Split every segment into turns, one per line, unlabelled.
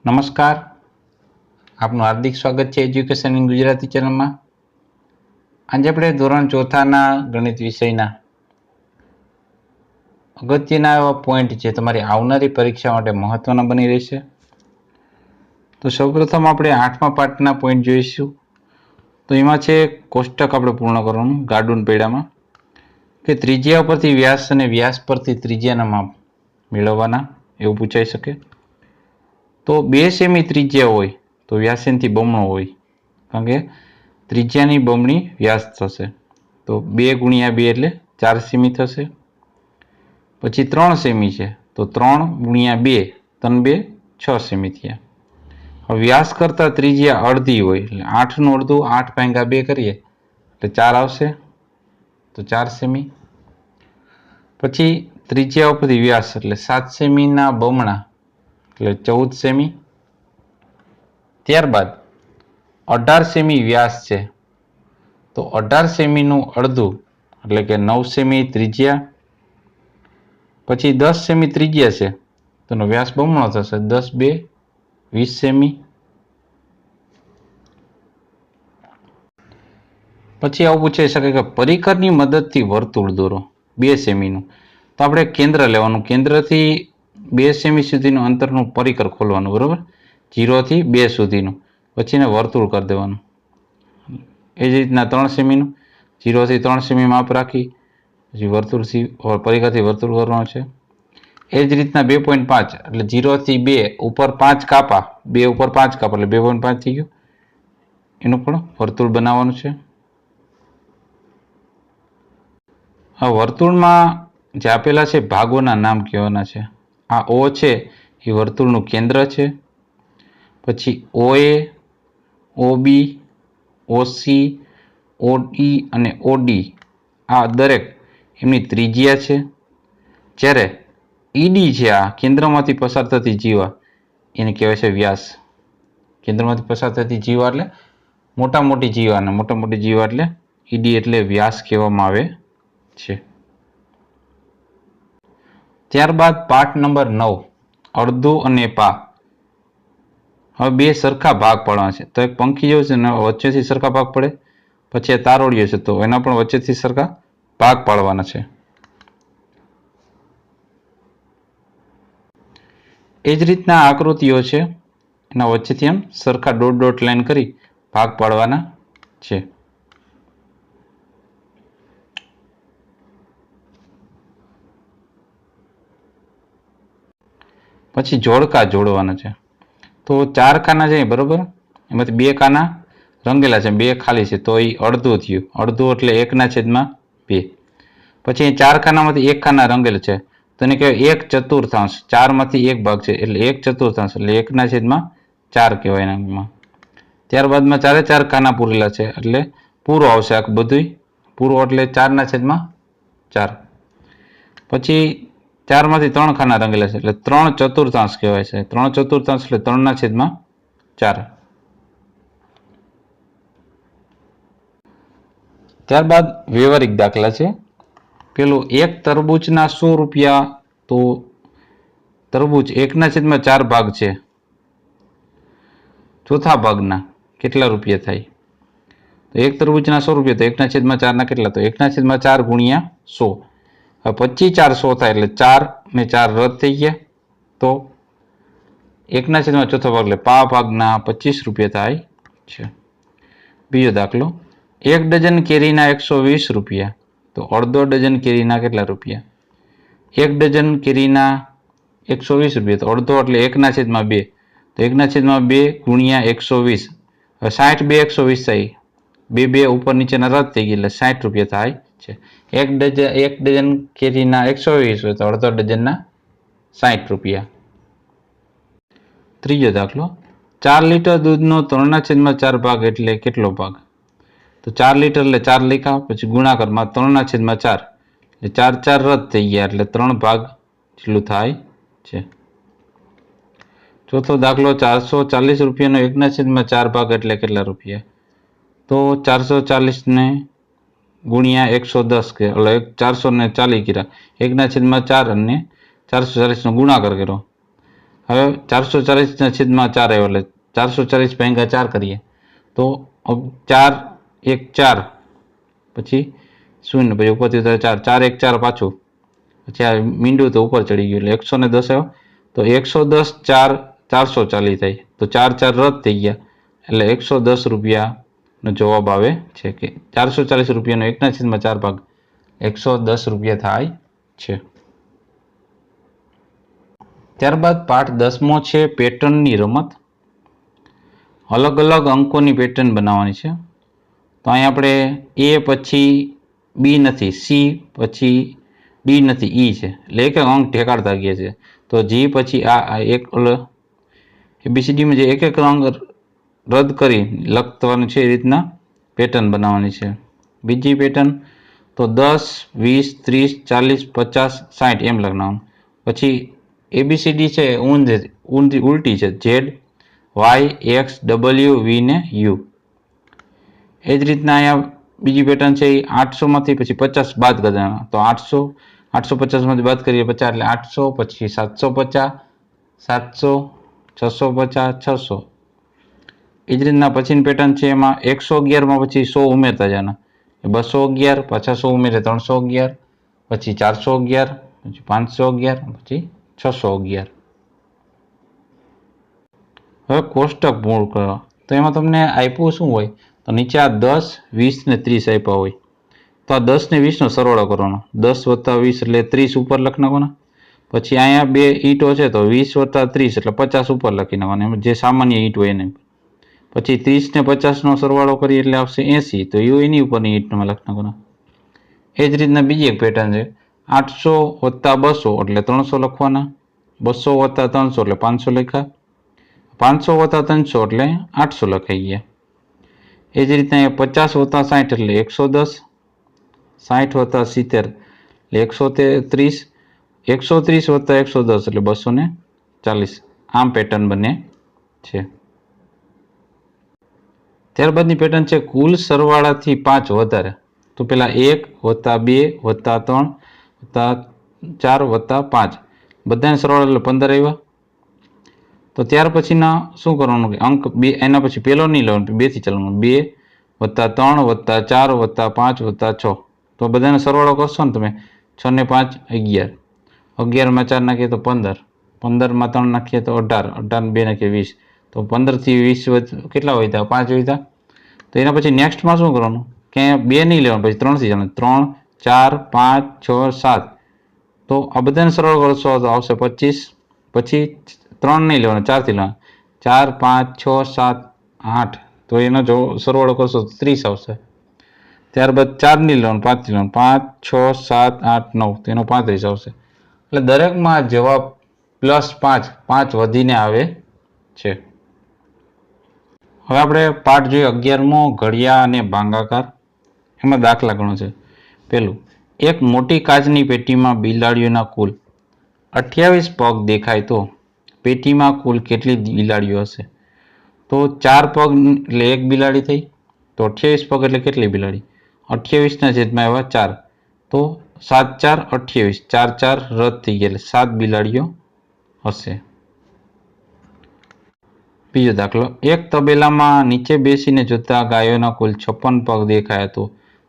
નમસ્કાર, આપનું હાર્દિક સ્વાગત છે એજ્યુકેશન ઇન ગુજરાતી ચેનલમાં. આજે આપણે ધોરણ ચોથાના ગણિત વિષયના અગત્યના એવા પોઈન્ટ જે તમારી આવનારી પરીક્ષા માટે મહત્વના બની રહેશે. તો સૌપ્રથમ આપણે 8મા પાઠના પોઈન્ટ જોઈશું. તો એમાં છે કોષ્ટક આપણે પૂર્ણ કરવાનું ગાર્ડુન પેડામાં કે ત્રિજ્યા પરથી વ્યાસ અને વ્યાસ પરથી ત્રિજ્યાના માપ મેળવવાના એવું પૂછાઈ શકે. તો 2 સેમી ત્રિજ્યા હોય તો વ્યાસ એનાથી બમણો હોય, કારણ કે ત્રિજ્યાની બમણી વ્યાસ થશે. તો 2 ગુણ્યા 2 એટલે 4 સેમી થશે. પછી 3 સેમી છે તો 3 ગુણ્યા 2 3 2 6 સેમી થયા. હવે વ્યાસ કરતાં ત્રિજ્યા અડધી હોય એટલે 8નું અડધું 8 ભાગ્યા 2 કરીએ એટલે 4 આવશે, તો 4 સેમી. પછી ત્રિજ્યા ઉપરથી વ્યાસ એટલે 7 સેમીના બમણા એટલે 14 સેમી. ત્યારબાદ 18 સેમી વ્યાસ છે તો 18 સેમીનું અડધું એટલે કે 9 સેમી ત્રિજ્યા. પછી 10 સેમી ત્રિજ્યા છે તો એનો વ્યાસ બમણો થશે, 10 2 20 સેમી. પછી આવું પૂછાઈ શકે કે પરિકરની મદદથી વર્તુળ દોરો 2 સેમીનું. તો આપણે કેન્દ્ર લેવાનું, કેન્દ્રથી 2 સેમી સુધીનું અંતરનું પરિકર ખોલવાનું, બરાબર, 0 થી 2 સુધીનું. પછી એને વર્તુળ કરી દેવાનું. એ જ રીતના 3 સેમીનું 0 થી 3 સેમી માપ રાખી પછી વર્તુળથી પરિકરથી વર્તુળ કરવાનું છે. એ જ રીતના 2.5 એટલે 0 થી 2 ઉપર 5 કાપા, 2 ઉપર 5 કાપા એટલે 2.5 થઈ ગયું. એનું પણ વર્તુળ બનાવવાનું છે. આ વર્તુળમાં જે આપેલા છે ભાગોના નામ કહેવાના છે. આ ઓ છે એ વર્તુળનું કેન્દ્ર છે. પછી OA, OB, OC, OE અને OD આ દરેક એમની ત્રિજ્યા છે. જ્યારે ED છે આ કેન્દ્રમાંથી પસાર થતી જીવા એને કહેવાય છે વ્યાસ. કેન્દ્રમાંથી પસાર થતી જીવા એટલે મોટા મોટી જીવા, અને મોટા મોટી જીવા એટલે ED એટલે વ્યાસ કહેવામાં આવે છે. ત્યારબાદ પાઠ નંબર 9 અડધું અને પા. હવે 2 સરખા ભાગ પાડવાના છે. તો એક પંખી જેવું છે ને વચ્ચેથી સરખા ભાગ પડે, પછી આ તારોડિયો છે તો એના પણ વચ્ચેથી સરખા ભાગ પાડવાના છે. એ જ રીતના આકૃતિઓ છે એના વચ્ચેથી એમ સરખા ડોટ ડોટ લાઈન કરી ભાગ પાડવાના છે. પછી જોડકા જોડવાના છે. તો 4 ખાના છે બરોબર, એમાંથી 2 ખાના રંગેલા છે, 2 ખાલી છે, તો એ અડધું થયું. અડધું એટલે 1/2. પછી 4 ખાનામાંથી 1 ખાના રંગેલ છે તો એને કહેવાય 1/4. 4માંથી 1 ભાગ છે એટલે 1/4 એટલે 1/4 કહેવાય એનામાં. ત્યારબાદમાં 4 ખાના પૂરેલા છે એટલે પૂરો આવશે આ બધું પૂરો એટલે 4/4. પછી 4માંથી 3 ખાના રંગેલા છે એટલે 3/4 કહેવાય છે. 3/4 એટલે 3/4. ત્યારબાદ વ્યવહારિક દાખલા છે. પેલું એક તરબૂચના 100 રૂપિયા, તો તરબૂચ 1/4 ભાગ છે, ચોથા ભાગના કેટલા રૂપિયા થાય? તો એક તરબૂચના 100 રૂપિયા તો 1/4 ના કેટલા? તો 1/4 ગુણ્યા 100. હવે 25 4 100 થાય એટલે 4 ને 4 રદ થઈ ગયા. તો 1/4 ભાગ એટલે પા ભાગના 25 રૂપિયા થાય છે. બીજો દાખલો, 1 ડઝન કેરીના 120 રૂપિયા, તો અડધો ડઝન કેરીના કેટલા રૂપિયા? 1 ડઝન કેરીના 120 રૂપિયા તો અડધો એટલે 1/2. તો 1/2 ગુણ્યા 120. હવે 60 2 120 થાય, 2 2 ઉપર નીચેના રદ થઈ ગયા એટલે 60 રૂપિયા થાય છે. 1 ડઝન કેરીના 120 હોય તો અડધો ડઝનના 60 રૂપિયા. ત્રીજો દાખલો, 4 લીટર દૂધનો 3/4 ભાગ એટલે કેટલો ભાગ? તો 4 લીટર એટલે 4 લખ્યા, પછી ગુણાકારમાં 3/4 એટલે 4 4 રદ થઈ ગયા એટલે 3 ભાગ જેટલું થાય છે. ચોથો દાખલો, 440 રૂપિયાનો 1/4 ભાગ એટલે કેટલા રૂપિયા? તો 440 ને ગુણ્યા 110 કે એટલે 440 કર્યા, 1/4 અને 440 નો ગુણાકાર કર્યો. હવે 440 છેદમાં 4 આવ્યો એટલે 440 ભાગ્યા 4 કરીએ તો 4 1 4 પછી 0 પછી ઉપરથી 4 4 1 4 પાછું પછી આ મીંડું તો ઉપર ચડી ગયું એટલે 110 આવ્યો તો 110 4 440 થાય તો 4 4 રદ થઈ ગયા એટલે 110 રૂપિયાનો જવાબ આવે છે કે 440 રૂપિયાનો 1/4 ભાગ 110 રૂપિયા થાય છે. ત્યારબાદ પાઠ 10મો છે પેટર્નની રમત. અલગ અલગ અંકોની પેટર્ન બનાવવાની છે. તો અહીં આપણે એ પછી બી નથી, સી પછી ડી નથી, ઈ છે એટલે એક અંક ઠેકાડતા ગયા છે. તો જી પછી આ એક એબીસીડીમાં જે એક અંક રદ કરી લખવાનું છે એ રીતના પેટર્ન બનાવવાની છે. બીજી પેટર્ન તો 10 20 30 40 50 60 એમ લખવાનું. પછી એબીસીડી છે ઉલટી છે, Z Y X W V ને યુ. એ જ રીતના અહીંયા બીજી પેટર્ન છે એ 800માંથી પછી 50 બાદ કરવાના. તો 850માંથી બાદ કરીએ 50 એટલે 800 પછી 750 700 650 600. એ જ રીતના પછીની પેટર્ન છે એમાં 111માં પછી 100 ઉમેરતા જવાના. 211 પાછા 100 ઉમેરે 311 પછી 411 પછી 511 પછી 611. હવે કોષ્ટક પૂર્ણ કરો તો એમાં તમને આપ્યું શું હોય તો નીચે આ 10 20 ને 30 આપ્યા હોય તો આ 10 ને 20નો સરવાળો કરવાનો. 10 + 20 એટલે 30 ઉપર લખી નાખવાના. પછી અહીંયા બે ઈંટો છે તો 20 + 30 એટલે 50 ઉપર લખી નાખવાના, જે સામાન્ય ઈંટ હોય એને. પછી 30 ને 50નો સરવાળો કરીએ એટલે આવશે 80 તો એની ઉપરની ઈંટમાં લખી નાખવાના. એ જ રીતના બીજી એક પેટર્ન છે 800 + 200 એટલે 300 લખવાના. 200 + 300 એટલે 500 લખ્યા. 500 + 300 એટલે 800 લખાઈ ગયા. એ જ રીતના 50 + 60 એટલે 110. 60 + 70 એટલે 130. 130 + 110 એટલે 240. આમ પેટર્ન બને છે. ત્યારબાદની પેટર્ન છે કુલ સરવાળાથી 5 વધારે. તો પેલા 1 + 2 + 3 + 4 + 5 બધાને સરવાળો એટલે 15 આવ્યા. તો ત્યાર પછીના શું કરવાનું કે અંક 2 એના પછી પહેલો નહીં લેવાનો, 2 થી ચાલવાનું. 2 + 3 + 4 + 5 + 6 તો બધાને સરવાળો કરશો ને તમે 6 ને 5 11. 11માં 4 નાખીએ તો 15. 15માં 3 નાખીએ તો 18. 18 ને 2 નાખીએ 20. તો 15 થી 20 કેટલા વધ્યા? 5 વધ્યા. તો એના પછી નેક્સ્ટમાં શું કરવાનું કે 2 નહીં લેવાનું, પછી 3 થી જવાનું. 3 4 5 6 7 તો આ બધાને સરવાળો કરશો તો આવશે 25. પછી 3 નહીં લેવાનું, 4 થી લેવાનું. 4 5 6 7 8 તો એનો જો સરવાળો કરશો તો 30 આવશે. ત્યારબાદ 4 નહીં લેવાનું, 5 થી લેવાનું. 5 6 7 8 9 તો એનો 35 આવશે. એટલે દરેકમાં જવાબ +5 5 વધીને આવે છે. હવે આપણે પાઠ જોઈએ 11મો ઘડિયા અને ભાગાકાર. એમાં દાખલા ગણો છે. પહેલું, એક મોટી કાચની પેટીમાં બિલાડીઓના કુલ 28 પગ દેખાય તો પેટીમાં કુલ કેટલી બિલાડીઓ હશે? તો 4 પગ એટલે એક બિલાડી થઈ. તો 28 પગ એટલે કેટલી બિલાડી? 28ના છેદમાં આવ્યા 4 તો 7 4 28. 4 4 રદ થઈ ગયા એટલે 7 બિલાડીઓ હશે. બીજો દાખલો, એક તબેલામાં નીચે બેસીને જોતા ગાયોના કુલ 56 પગ દેખાયા તો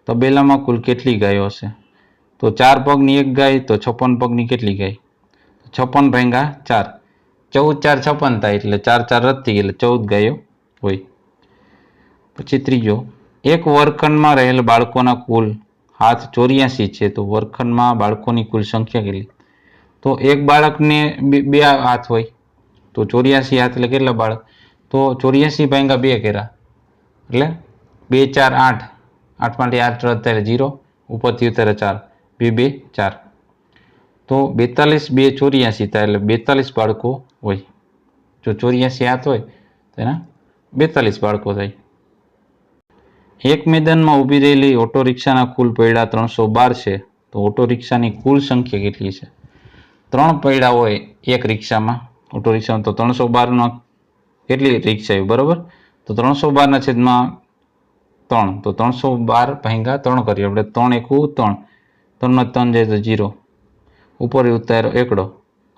તબેલામાં કુલ કેટલી ગાયો હશે? તો 4 પગની એક ગાય તો 56 પગની કેટલી ગાય? 56 ભાગ્યા 4 14 4 56 થાય એટલે 4 4 રદ થઈ ગયા એટલે 14 ગાયો હોય. પછી ત્રીજો, એક વર્ગખંડમાં રહેલ બાળકોના કુલ હાથ 84 છે તો વર્ગખંડમાં બાળકોની કુલ સંખ્યા કેટલી? તો એક બાળકને 2 હાથ હોય તો 84 હાથ એટલે કેટલા બાળક? તો 84 ભાગ્યા 2 કર્યા એટલે 2 4 8. 8 માંથી 8 રદ થાય 0. ઉપરથી ઉતારે 4. 2 2 4 તો 42 2 84 થાય એટલે 42 બાળકો હોય. જો 84 હાથ હોય તો એના 42 બાળકો થાય. એક મેદાનમાં ઊભી રહેલી ઓટો રિક્ષાના કુલ પૈડા 312 છે તો ઓટો રિક્ષાની કુલ સંખ્યા કેટલી છે? 3 પૈડા હોય એક રિક્ષામાં, ઓટો રિક્ષામાં, તો 312નો કેટલી રિક્ષા આવી? બરોબર. તો 312ના છેદમાં 3 તો 312 ભાગ્યા 3 કરીએ આપણે. 3 1 3 3 જાય તો 0. ઉપર ઉતારો એકડો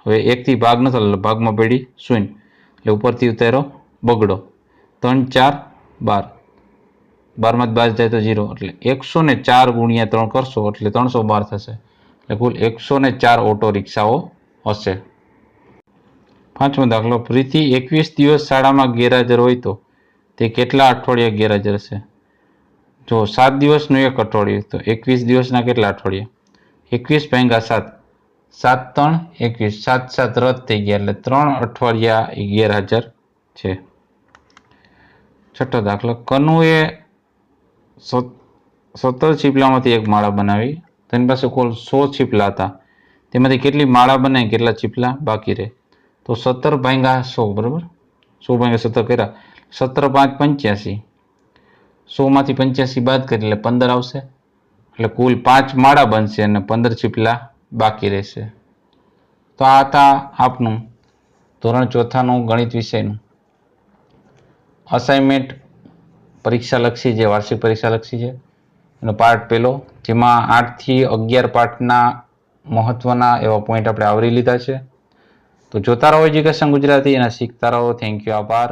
હવે 1 થી ભાગ નથી એટલે ભાગમાં પડી શૂન્ય, એટલે ઉપરથી ઉતાર્યો બગડો. 3 4 12, 12 માં 12 જાય તો 0, એટલે 104 ગુણ્યા 3 કરશો એટલે 312 થશે. એટલે કુલ 104 ઓટો રિક્ષાઓ હશે. 5મો દાખલો, પ્રીતિ 21 દિવસ શાળામાં ગેરહાજર હોય તો તે કેટલા અઠવાડિયા ગેરહાજર હશે? જો 7 દિવસનું એક અઠવાડિયું તો 21 દિવસના કેટલા અઠવાડિયા? 21 ભાગ્યા 7, 7 3 21, 7 7 રદ થઈ ગયા એટલે 3 અઠવાડિયા એ ગેરહાજર છે. 6થો દાખલો, કનુએ 17 ચીપલામાંથી એક માળા બનાવી. તેની પાસે કુલ 100 ચીપલા હતા. તેમાંથી કેટલી માળા બનાવી, કેટલા ચીપલા બાકી રહે? તો 17 ભાગ્યા 100, બરાબર? 100 ભાગ્યા 17 કર્યા, 17 5 85, 100 માંથી 85 બાદ કરી એટલે 15 આવશે. એટલે કુલ 5 માળા બનશે અને 15 ચીપલા બાકી રહેશે. તો આ હતા આપનું ધોરણ 4નું ગણિત વિષયનું અસાઇનમેન્ટ પરીક્ષાલક્ષી, જે વાર્ષિક પરીક્ષાલક્ષી છે એનો પાર્ટ પહેલો, જેમાં 8 થી 11 પાઠના મહત્વના એવા પોઈન્ટ આપણે આવરી લીધા છે. તો જોતા રહો એજ્યુકેશન ગુજરાતી અને શીખતા રહો. થેન્ક યુ, આભાર.